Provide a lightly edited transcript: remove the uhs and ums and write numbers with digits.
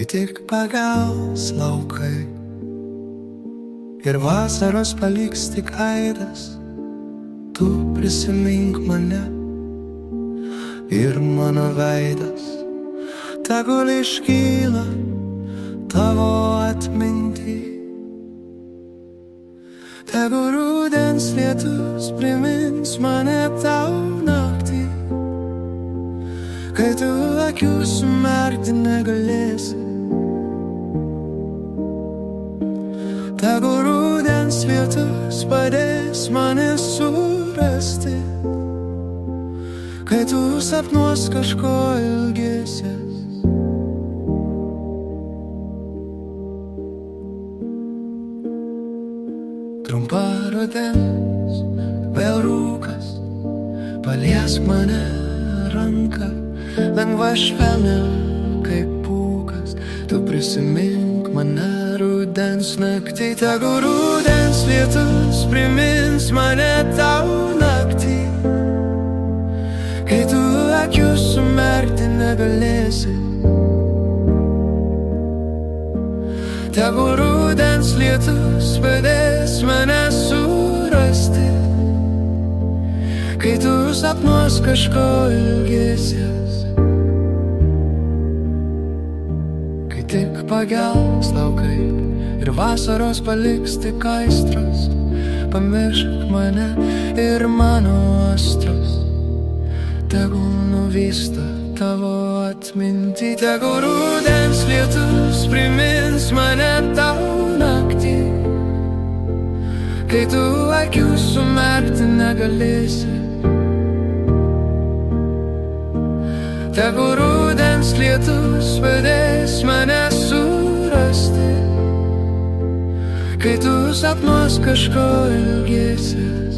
kai tik pagaus laukai ir vasaros paliks tik aidas, tu prisimink mane ir mano veidas tegul iškyla tavo atmintį. Tegu rudens lietus primins mane tau naktį, kai tu akių sumerkti negalėsi. Tegu rudens lietus padės mane surasti, kai tu sapnuos kažko ilgėsies. Trumpa rudens, vėl rūkas, paliesk mane ranką, lengva švelnia kaip pūkas. Tu prisimink mane rudens naktį, tegu rudens lietus primins mane tau naktį, kai tu akių sumerkti negalėsi. Tegu rudens lietus padės mane surasti, kai tu sapnuos kažko ilgėsies. Kai tik pagels laukai ir vasaros paliks tik aistros, pamiršk mane ir mano astros. Tegul nuvysta tavo atmintį, tegu rudens lietus primins mane tau naktį, kai tu akių sumerkti negalėsi. Tegu rudens lietus padės mane surasti, kai tu sapnuos kažko ilgėsies.